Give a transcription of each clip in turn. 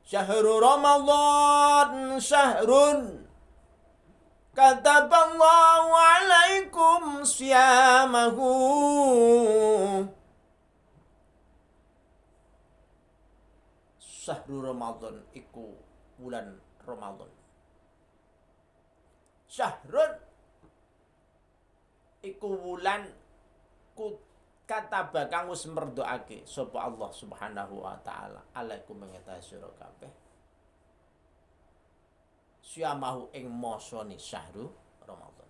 Syahrul Ramadan syahrun kataballahu alaikum siyamahu. Syahrul Ramadan iku bulan Ramadan. Syahrun iku bulan kata bakang wis merdoake sapa Allah Subhanahu wa taala alaikum mengetah sira kabeh siyamahu ing masane syahrul Ramadan.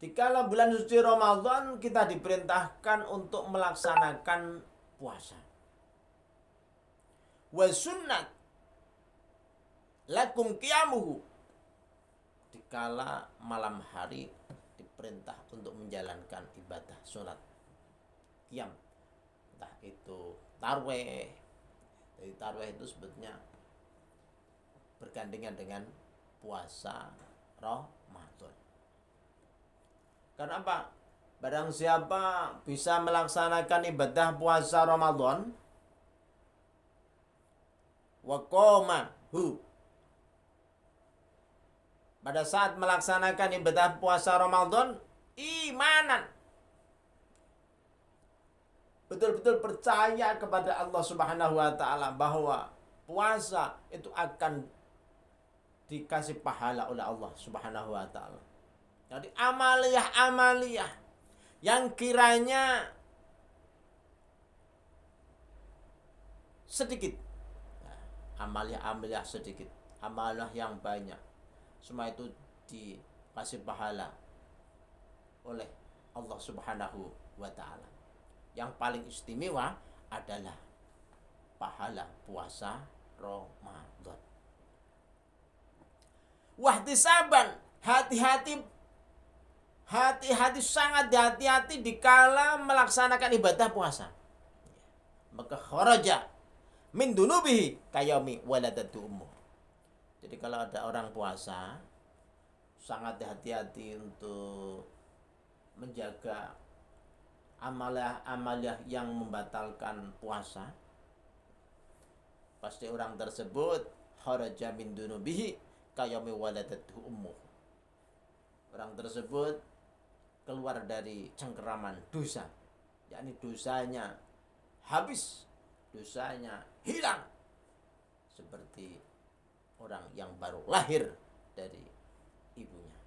Dikala bulan suci Ramadan kita diperintahkan untuk melaksanakan puasa. Wa sunnat lakum qiyamuhu. Dikala malam hari diperintah untuk menjalankan ibadah sholat qiyam, entah itu tarweh. Jadi tarweh itu sebetulnya bergandengan dengan puasa Ramadan. Karena apa? Barang siapa bisa melaksanakan ibadah puasa Ramadan wa qamahu, pada saat melaksanakan ibadah puasa Ramadan imanan, betul-betul percaya kepada Allah Subhanahu wa taala bahwa puasa itu akan dikasih pahala oleh Allah Subhanahu wa taala. Jadi amaliyah yang kiranya sedikit, amaliyah sedikit, amalah yang banyak, semua itu dikasih pahala oleh Allah Subhanahu wa taala. Yang paling istimewa adalah pahala puasa Ramadan. Wahtisaban, hati-hati, sangat hati-hati dikala melaksanakan ibadah puasa. Maka kharaja min dunubihi kayami waladatu ummuh. Jadi kalau ada orang puasa, sangat hati-hati untuk menjaga amalah yang membatalkan puasa. Pasti orang tersebut kharaja min dunubihi kayami waladatu ummuh. Orang tersebut keluar dari cengkeraman dosa, yakni dosanya habis, dosanya hilang, seperti orang yang baru lahir dari ibunya.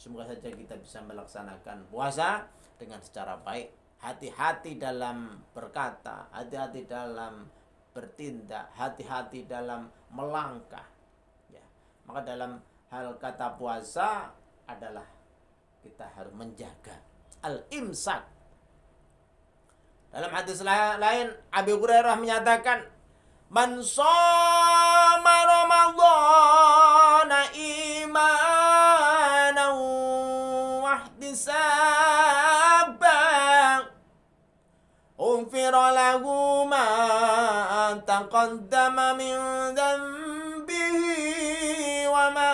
Semoga saja kita bisa melaksanakan puasa dengan secara baik. Hati-hati dalam berkata, hati-hati dalam bertindak, hati-hati dalam melangkah. Ya. Maka dalam hal kata puasa adalah kita harus menjaga al-imsak. Dalam hadis lain Abi Hurairah menyatakan, man shoma ramadhana imanan wa ihtisaban ghufira lahu ma taqaddama min dhanbihi wa ma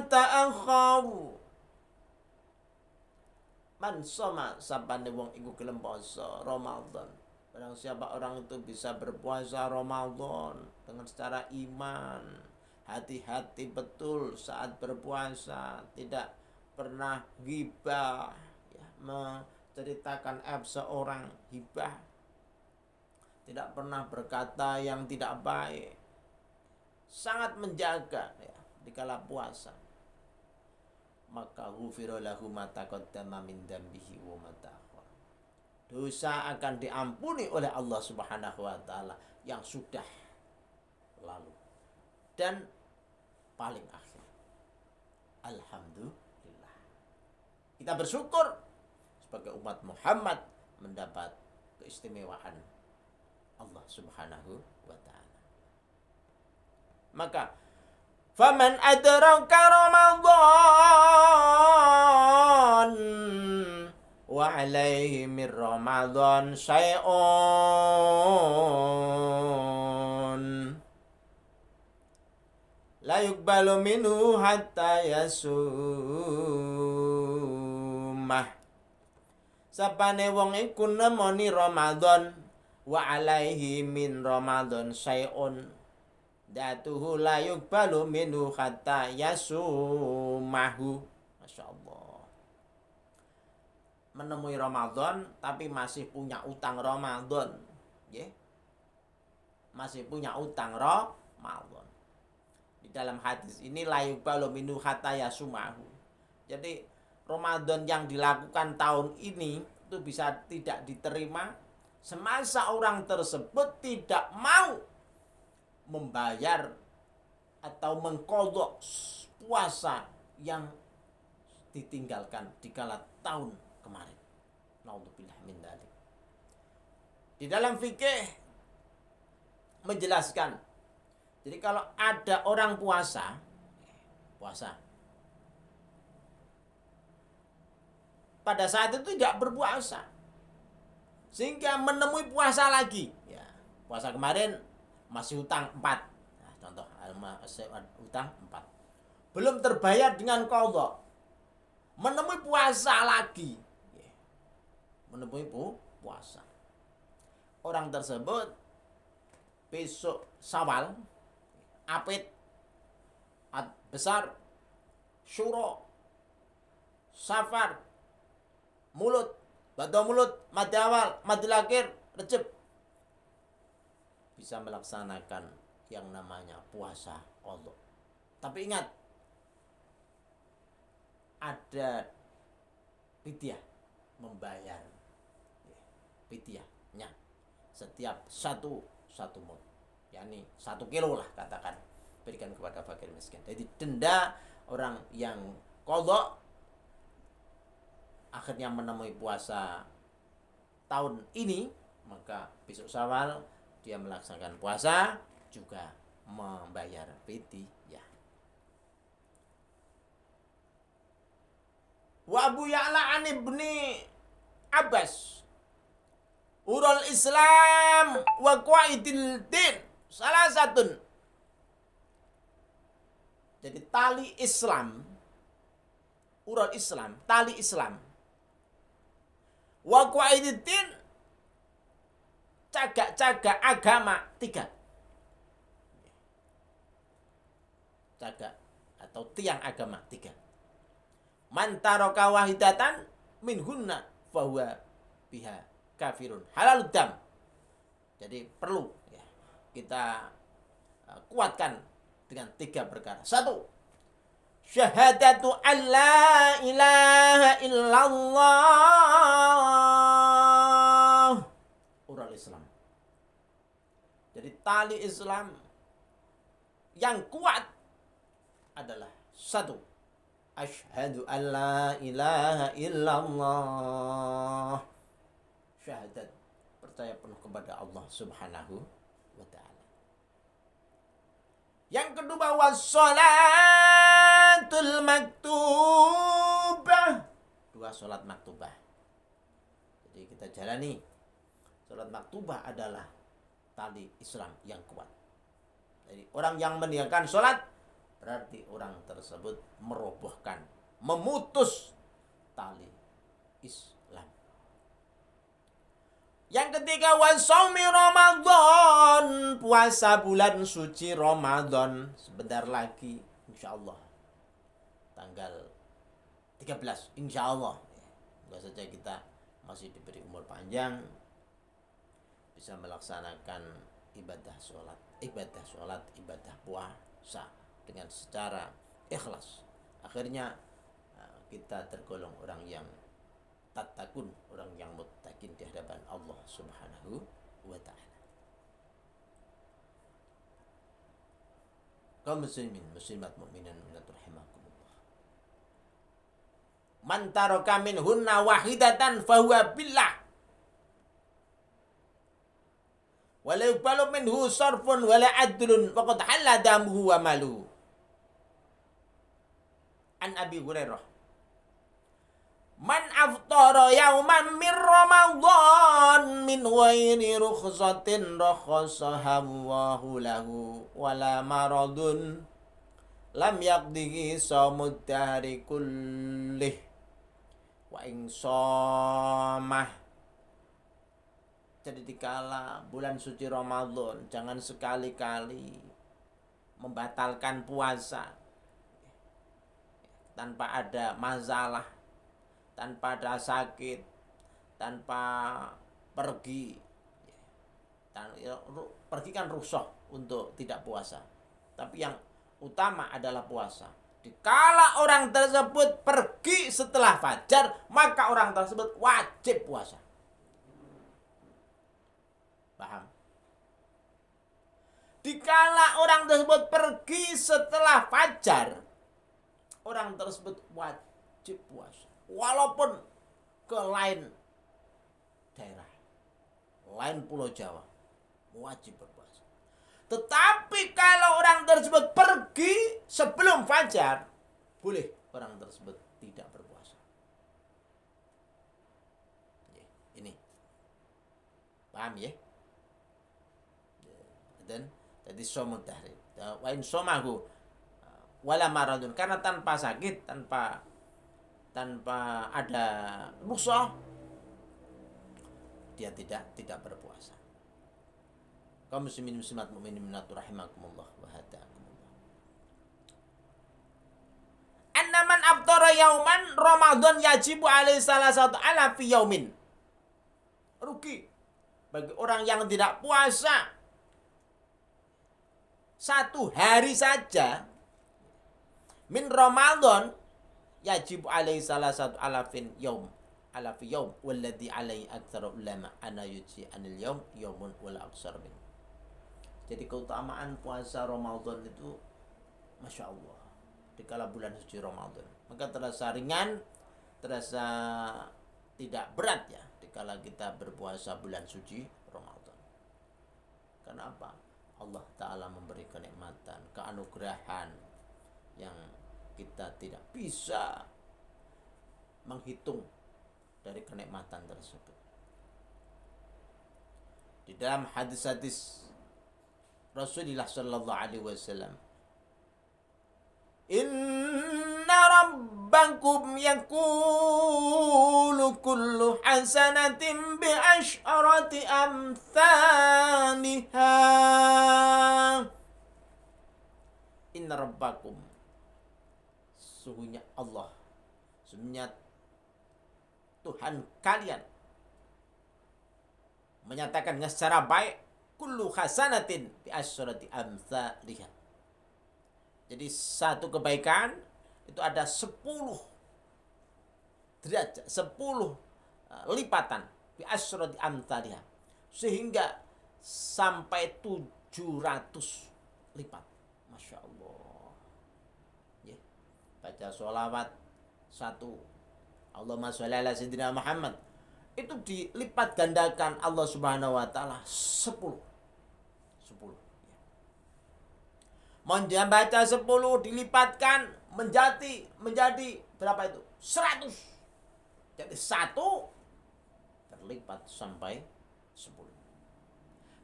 ta'akhkhara. Man shoma, sapane wong iku gelem poso Ramadan. Barang siapa orang itu bisa berpuasa Ramadan dengan secara iman, hati-hati betul saat berpuasa, tidak pernah ghibah, ya, menceritakan aib seorang, hibah, tidak pernah berkata yang tidak baik, sangat menjaga ya dikala puasa. Maka ghufira lahu ma taqaddama min dambihi wa ma ta'akhkhara. Dosa akan diampuni oleh Allah Subhanahu wa taala yang sudah lalu dan paling akhir. Alhamdulillah. Kita bersyukur sebagai umat Muhammad mendapat keistimewaan Allah Subhanahu wa taala. Maka faman adraka Ramadan wa alaihi min Ramadan syai'un la yuqbalu minhu hatta yasumah. Sapane wong iku nemoni Ramadan wa alaihi min Ramadan syai'un datuhu la yuqbalu minhu hatta yasumahu. Masya Allah. Menemui Ramadan tapi masih punya utang Ramadan, yeah. Masih punya utang Ramadan. Di dalam hadis ini la yuqbalu minhu hatta yasumahu. Jadi Ramadan yang dilakukan tahun ini itu bisa tidak diterima semasa orang tersebut tidak mau membayar atau mengqadha puasa yang ditinggalkan di kala tahun kemarin. Naudzubillah min dzalik. Di dalam fikih menjelaskan, jadi kalau ada orang puasa pada saat itu tidak berpuasa sehingga menemui puasa lagi, ya, puasa kemarin masih utang 4, nah, contoh utang 4 belum terbayar dengan qadha, menemui puasa lagi, ya, menemui puasa, orang tersebut besok Syawal, Apit, Besar, Syuro, Safar, Mulut, Bada Mulut, Madi Awal, Madi Akhir, Rejab bisa melaksanakan yang namanya puasa qadha. Tapi ingat, ada fidyah, membayar fidyahnya setiap satu mud, yakni 1 kilo lah katakan, berikan kepada fakir miskin. Jadi denda orang yang qadha akhirnya menemui puasa tahun ini, maka besok Syawal dia melaksanakan puasa juga membayar fidyah. Wa Abu Ya'la an Ibni Abbas urul Islam wa qaidil din salah satu. Jadi tali Islam, urul Islam, tali Islam, wa qaidid din, cagak-cagak agama 3. Cagak atau tiang agama 3. Man taraka wahidatan minhunna fahuwa biha kafirun halalud dam. Jadi perlu, ya, kita kuatkan dengan 3 perkara. 1. Syahadatu alla ilaha illallah, urul Islam. Jadi tali Islam yang kuat adalah 1. Asyhadu alla ilaha illallah. Syahadat, percaya penuh kepada Allah Subhanahu wa ta'ala. Yang kedua, wassalatul maktubah, 2 salat maktubah. Jadi kita jalani salat maktubah adalah tali Islam yang kuat. Jadi orang yang meninggalkan salat berarti orang tersebut merobohkan, memutus tali Islam. Yang ketiga, wasaumi Ramadan, puasa bulan suci Ramadan. Sebentar lagi insyaallah tanggal 13 insyaallah. Semoga saja kita masih diberi umur panjang, bisa melaksanakan ibadah sholat, ibadah puasa dengan secara ikhlas. Akhirnya kita tergolong orang yang tatakun, orang yang muttaqin di hadapan Allah Subhanahu wa ta'ala. Kaum muslimin, muslimat, mukminin, mu'minat rahimakumullah. Man taraka minhunna wahidatan fahuwa billah. Wala yuqbalu minhu sarfun wala adlun wa qad halla damuhu wa maluhu. An Abi Hurairah, man aftara yauman min Ramadan min ghairi rukhsatin rakhasaha Allahu lahu wala maradun lam yaqdihi samud dahri kullih wa in shamah Jadi dikala bulan suci Ramadan, jangan sekali-kali membatalkan puasa tanpa ada masalah, tanpa ada sakit, tanpa pergi. Pergi kan rukhsah untuk tidak puasa. Tapi yang utama adalah puasa. Dikala orang tersebut pergi setelah fajar, maka orang tersebut wajib puasa. Paham? Dikala orang tersebut pergi setelah fajar, orang tersebut wajib puasa. Walaupun ke lain daerah, lain pulau Jawa, wajib berpuasa. Tetapi kalau orang tersebut pergi sebelum fajar, boleh orang tersebut tidak berpuasa. Ini paham ya? Dan jadi somut tahrim. Wa in somahu wala maradun, karena tanpa sakit, tanpa ada rukhsah, dia tidak berpuasa. Kaum muslimin muslimat mukminin minat rahimakumullah wa hadakumullah. Anna man aftara yauman Ramadan yajibu alaihi salasatu ala fi yaumin. Rugi bagi orang yang tidak puasa satu hari saja min Ramadan, yajib alaihi salasatu alafin yaum alafi yaum walladhi alaihi aktsara ulama ana yuji anil yaum yaumun wala aksar min. Jadi keutamaan puasa Ramadan itu Masya Allah dikala bulan suci Ramadan, maka terasa ringan, terasa tidak berat ya dikala kita berpuasa bulan suci Ramadan. Kenapa? Allah Ta'ala memberi kenikmatan, keanugerahan yang kita tidak bisa menghitung dari kenikmatan tersebut. Di dalam hadis-hadis Rasulullah Sallallahu Alaihi Wasallam, Inna rabbakum yakulu kullu hasanatin bi asyrati amthaniha. Inna rabbakum, sesungguhnya Allah, sesungguhnya Tuhan kalian menyatakan secara baik, kullu hasanatin bi asyrati amthaliha. Jadi satu kebaikan itu ada 10 derajat, 10 lipatan bi asyrati amthaliha, sehingga sampai 700 lipat. Masya Allah ya. Baca sholawat 1, Allahumma sholli ala sayyidina Muhammad, itu dilipat gandakan Allah Subhanahu wa taala 10. Membaca 10 dilipatkan menjadi berapa itu? 100. Jadi 1 terlipat sampai 10.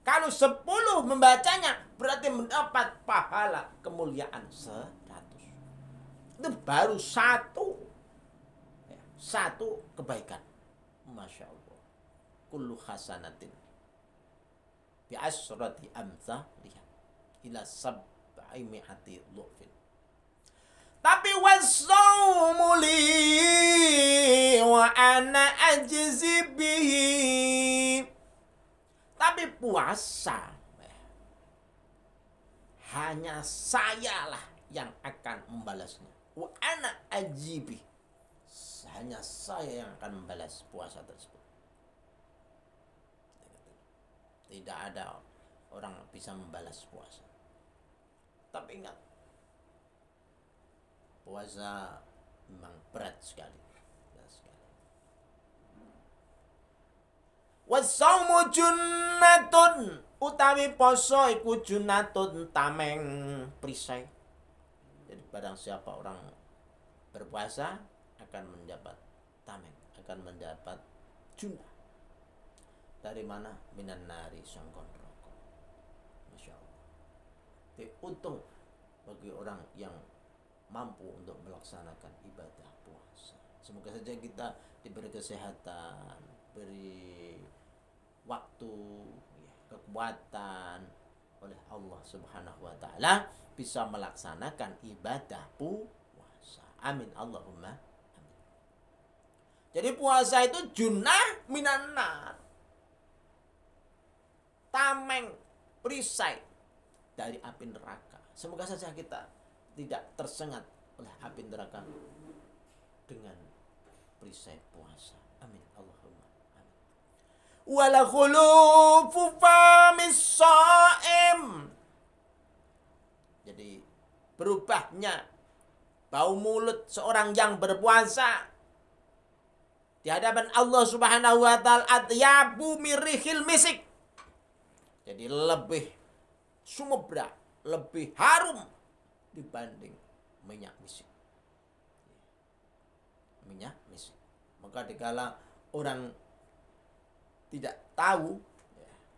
Kalau 10 membacanya berarti mendapat pahala kemuliaan 100. Itu baru satu kebaikan. Masya Allah. Kullu hasanatin bi asyrati amthaliha ila sab'imi'ati dhufin. Tapi was-saumu li wa ana ajzi bihi. Tapi puasa hanya sayalah yang akan membalasnya. Wa ana ajzi bihi. Hanya saya yang akan membalas puasa tersebut. Tidak ada orang bisa membalas puasa. Tapi ingat, puasa memang berat sekali. Wasaumu junnatun, utawi poso iku junnatun tameng perisai. Jadi barang siapa orang berpuasa akan mendapat tameng, akan mendapat junnah. Dari mana? Minan nari, sangkon rokok. Masya Allah. Jadi untung bagi orang yang mampu untuk melaksanakan ibadah puasa. Semoga saja kita diberi kesehatan, beri waktu, kekuatan oleh Allah Subhanahu wa taala bisa melaksanakan ibadah puasa. Amin Allahumma amin. Jadi puasa itu junnah minan nar. Tameng, perisai dari api neraka. Semoga saja kita tidak tersengat oleh api neraka dengan perisai puasa. Amin Allahumma amin. Wala khulufu famis shaim. Jadi berubahnya bau mulut seorang yang berpuasa di hadapan Allah Subhanahu wa taala atyabu mirihil misik. Jadi lebih sumebra, lebih harum dibanding minyak misik. Minyak misik. Maka dikala orang tidak tahu,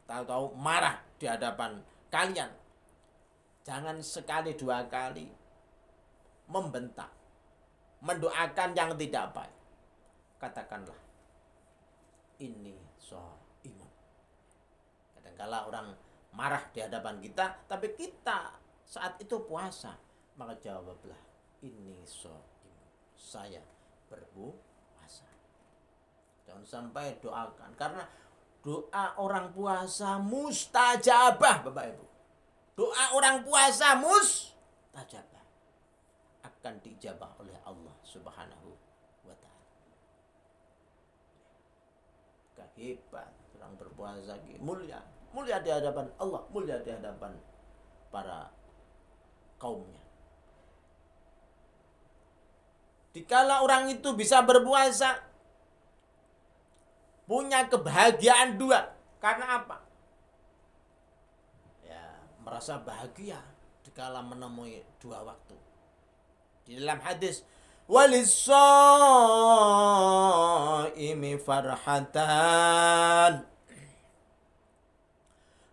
tahu-tahu marah di hadapan kalian, jangan sekali dua kali membentak, mendoakan yang tidak baik. Katakanlah, ini shaimun. Kadangkala orang marah di hadapan kita, tapi kita saat itu puasa, maka jawablah, ini shaimun, saya berpuasa. Jangan sampai doakan, karena doa orang puasa mustajabah, Bapak Ibu. Doa orang puasa mustajabah, akan diijabah oleh Allah Subhanahu wa taala. Hebat orang berpuasa, mulia di hadapan Allah, mulia di hadapan para kaumnya. Dikala orang itu bisa berpuasa, punya kebahagiaan dua. Karena apa? Ya, merasa bahagia dikala menemui dua waktu. Di dalam hadis, walis-shaimi farhatan.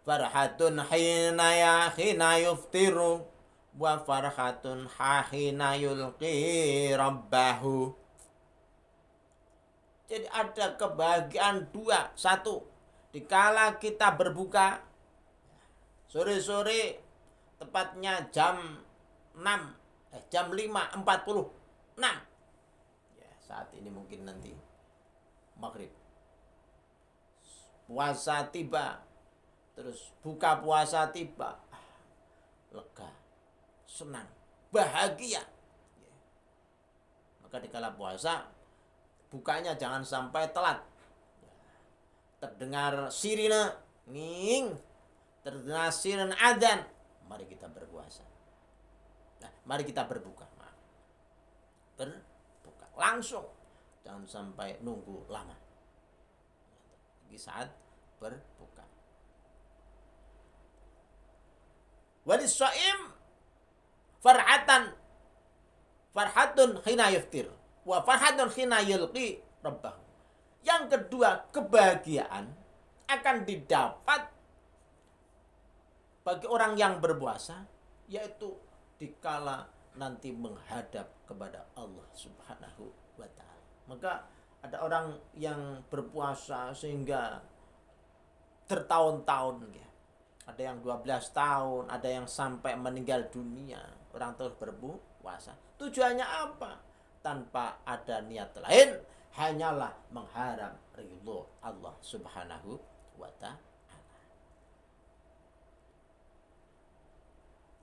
Farhatun hina yuftiru wa farhatun hina yulqi rabbahu. Jadi ada kebahagiaan dua. Satu, dikala kita berbuka sore-sore, tepatnya jam 5:46. Ya, saat ini mungkin nanti maghrib. Puasa tiba, terus buka puasa tiba, lega, senang, bahagia. Ya. Maka dikala puasa, bukanya jangan sampai telat. Terdengar sirine, terdengar sirine adzan, mari kita berpuasa. Nah, mari kita berbuka. Berbuka langsung, jangan sampai nunggu lama. Di saat berbuka. Walis-shaim farhatun hina yuftir wa farhatun hina yulqi rabbahu. Yang kedua, kebahagiaan akan didapat bagi orang yang berpuasa, yaitu dikala nanti menghadap kepada Allah Subhanahu wa taala. Maka ada orang yang berpuasa sehingga bertahun-tahun, ya. Ada yang 12 tahun, ada yang sampai meninggal dunia, orang terus berpuasa. Tujuannya apa? Tanpa ada niat lain, hanyalah mengharap ridho Allah Subhanahu wa ta'ala.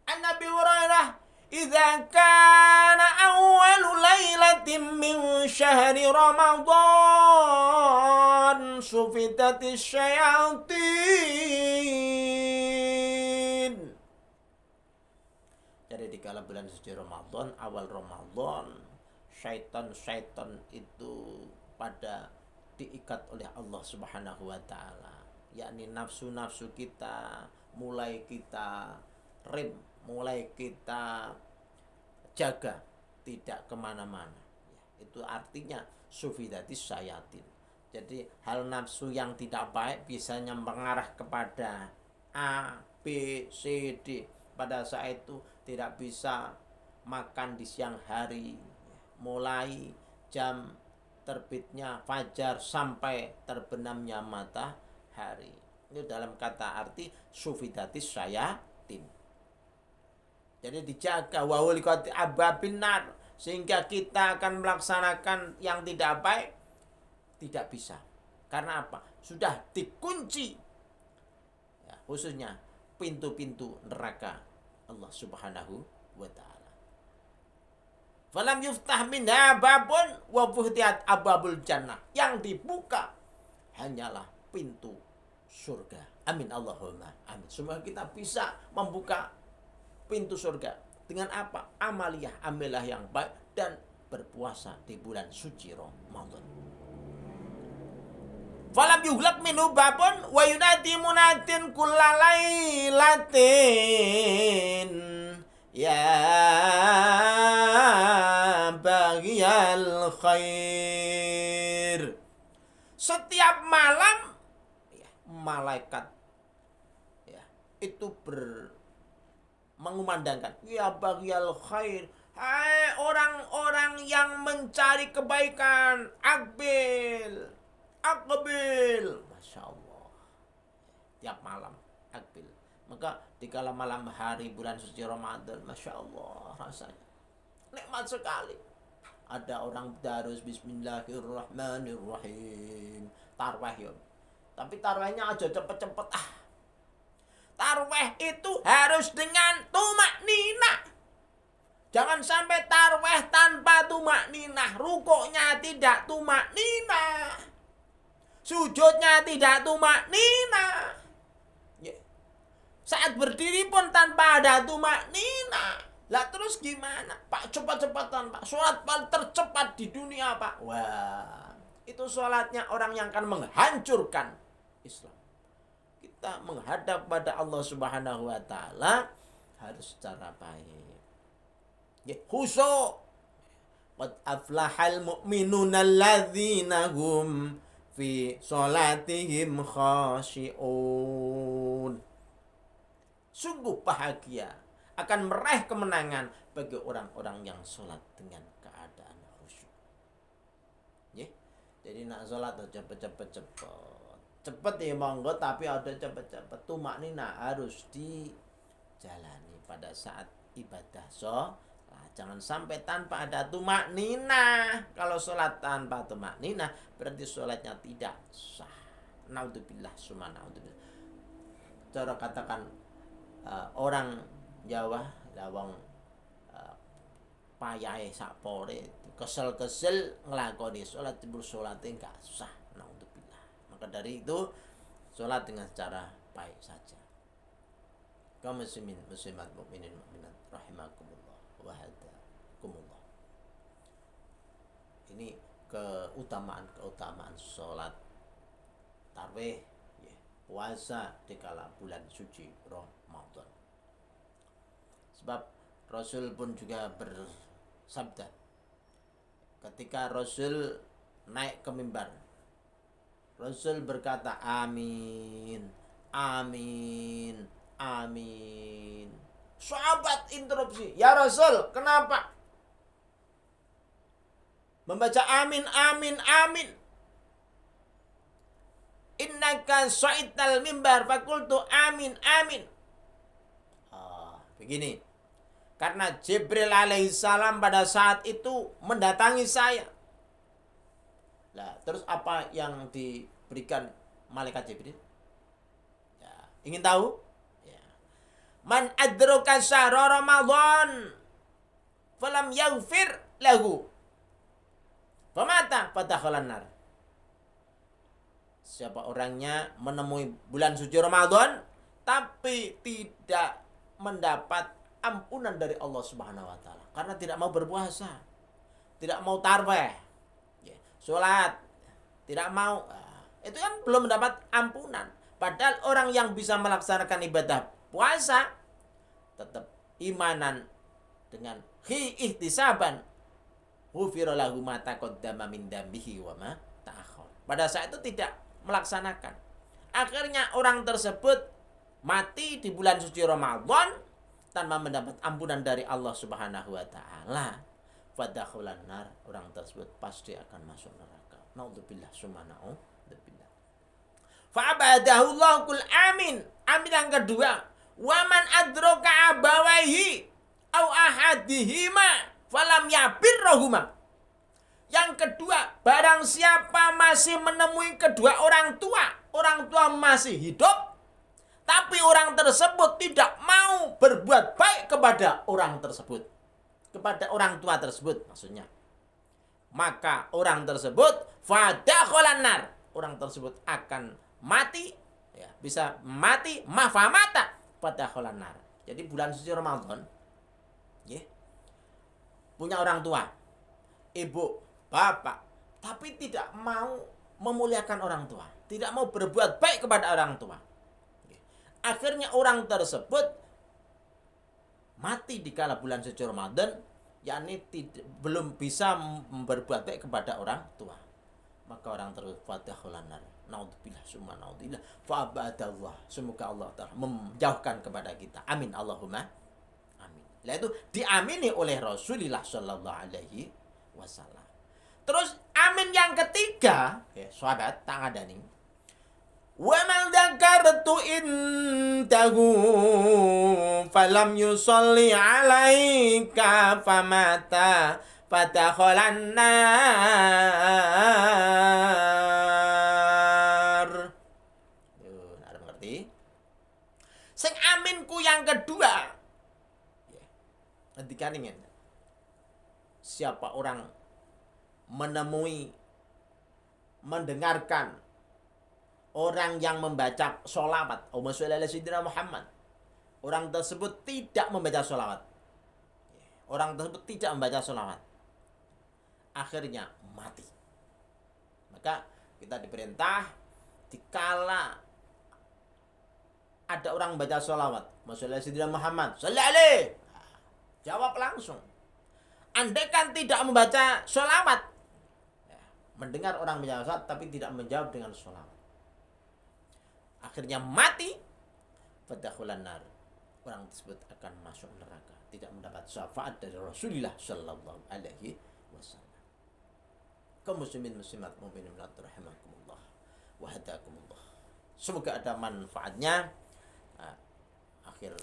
An Nabi Hurairah, idza kana awwalu lailatin min syahri Ramadan sufitatis syayatin. Jadi dikala bulan suci Ramadan, awal Ramadan, syaitan-syaitan itu pada diikat oleh Allah Subhanahu wa taala, yakni nafsu-nafsu kita mulai kita rem, mulai kita jaga tidak kemana-mana. Itu artinya sufidatis syayatin. Jadi hal nafsu yang tidak baik biasanya mengarah kepada A, B, C, D. Pada saat itu tidak bisa makan di siang hari, mulai jam terbitnya fajar sampai terbenamnya matahari. hari. Itu dalam kata arti sufidatis syayatin. Jadi dijaga wawulikati ababin nar, sehingga kita akan melaksanakan yang tidak baik tidak bisa. Karena apa? Sudah dikunci ya, khususnya pintu-pintu neraka Allah Subhanahu wa taala. Falam yuftah minha babun wa fuhtiyat ababul jannah. Yang dibuka hanyalah pintu surga. Amin Allahumma amin. Semoga kita bisa membuka pintu surga dengan apa? Amalah yang baik dan berpuasa di bulan suci Ramadan. Falam yughlaq minhu babun wa yunadi munadin kullalailatin ya baghiyal khair. Setiap malam ya, malaikat ya, itu mengumandangkan ya baghiyal khair, hai orang-orang yang mencari kebaikan, akbil, Masya Allah. Tiap malam akbil. Maka dikala malam hari bulan suci Ramadan, Masya Allah rasanya nikmat sekali. Ada orang darus Bismillahirrahmanirrahim tarweh ya. Tapi tarwehnya aja cepet-cepet Tarweh itu harus dengan tumak ninah. Jangan sampai tarweh tanpa tumak ninah. Rukuknya tidak tumak ninah, sujudnya tidak tumak ninah ya. Saat berdiri pun tanpa ada tumak ninah. Lah terus gimana Pak? Cepat-cepatan Pak. Sholat paling tercepat di dunia Pak. Wah, itu sholatnya orang yang akan menghancurkan Islam. Kita menghadap pada Allah Subhanahu wa taala harus secara baik. Ya, khusyuk. Qad aflahal mu'minuna alladzina hum fi sholatihim khashi'un. Sungguh bahagia akan meraih kemenangan bagi orang-orang yang sholat dengan keadaan khusyuk. Ya, jadi nak sholat cepet. Cepet ya monggo, tapi ada cepet-cepet. Tumak nina harus dijalani pada saat ibadah sholat. Jangan sampai tanpa ada tumak nina. Kalau sholat tanpa tumak nina berarti sholatnya tidak sah. Naudzubillah summa naudzubillah. Cara katakan orang Jawa lawang payahe sakpore kesel-kesel nglakoni sholat jebul sholate enggak sah. Naudzubillah. Maka dari itu sholat dengan cara baik saja. Kaum muslimin muslimat mukminin mukminat rahimakumullah wa hadakumullah. Ini keutamaan sholat tarawih ya, puasa di kala bulan suci Ramadan. Sebab Rasul pun juga bersabda ketika Rasul naik ke mimbar, Rasul berkata amin, amin, amin. Sahabat interupsi, ya Rasul, kenapa membaca amin, amin, amin? Innaka sa'ital mimbar fakultu amin, amin. Begini, karena Jibril alaihissalam pada saat itu mendatangi saya. Nah, terus apa yang diberikan malaikat Jibril? Ya, ingin tahu? Ya. Man adraka syahra Ramadan falam yaghfir lahu famata fadakhalan nar. Siapa orangnya menemui bulan suci Ramadan tapi tidak mendapat ampunan dari Allah Subhanahu wa taala karena tidak mau berpuasa, tidak mau tarawih, ya, sholat, tidak mau, itu kan belum mendapat ampunan. Padahal orang yang bisa melaksanakan ibadah puasa tetap imanan dengan ihtisaban ghufira lahu ma taqaddama min dambihi wa ma ta'akhkhar. Pada saat itu tidak melaksanakan. Akhirnya orang tersebut mati di bulan suci Ramadan tanpa mendapat ampunan dari Allah Subhanahu wa taala. Fadakhulan nar, orang tersebut pasti akan masuk neraka. Naudzubillah summa naudzubillah. Fa'abadahu Allah kul amin. Amin yang kedua. Waman adroka abawaihi au ahadihima falam yabirrohuma. Yang kedua, barang siapa masih menemui kedua orang tua masih hidup, tapi orang tersebut tidak mau berbuat baik kepada orang tersebut. Kepada orang tua tersebut maksudnya. Maka orang tersebut fadakholan nar. Orang tersebut akan mati, ya, bisa mati, mafamata fadakholan nar. Jadi bulan suci Ramadan, ya, punya orang tua, ibu, bapak, tapi tidak mau memuliakan orang tua, tidak mau berbuat baik kepada orang tua. Akhirnya orang tersebut mati di kala bulan suci Ramadan, yakni belum bisa berbuat baik kepada orang tua. Maka orang tersebut fadakholan nar. Naudzubillah summa naudzubillah. Fa'abadallah. Semoga Allah Ta'ala menjauhkan kepada kita. Amin Allahumma amin. Nah itu diamini oleh Rasulullah Sallallahu Alaihi Wasallam. Terus amin yang ketiga, sahabat tak ada nih. Wa man dzakartu intahu falam yusolli alaika famata fadakholan nar. Ada mengerti? Sing aminku yang kedua, ketika ingin siapa orang menemui, mendengarkan orang yang membaca sholawat, Allahumma sholli ala sayyidina Muhammad, orang tersebut tidak membaca sholawat, orang tersebut tidak membaca sholawat, akhirnya mati. Maka kita diperintah dikala ada orang membaca sholawat, Allahumma sholli ala Muhammad, sholli alaihi, jawab langsung. Andai kan tidak membaca sholawat, mendengar orang membaca sholawat tapi tidak menjawab dengan sholawat, akhirnya mati, fadakholan nar. Orang tersebut akan masuk neraka, tidak mendapat syafaat dari Rasulullah Sallallahu Alaihi Wasallam. Kaum muslimin muslimat mu'minin rahimakumullah wa hadakumullah. Semoga ada manfaatnya. Akhir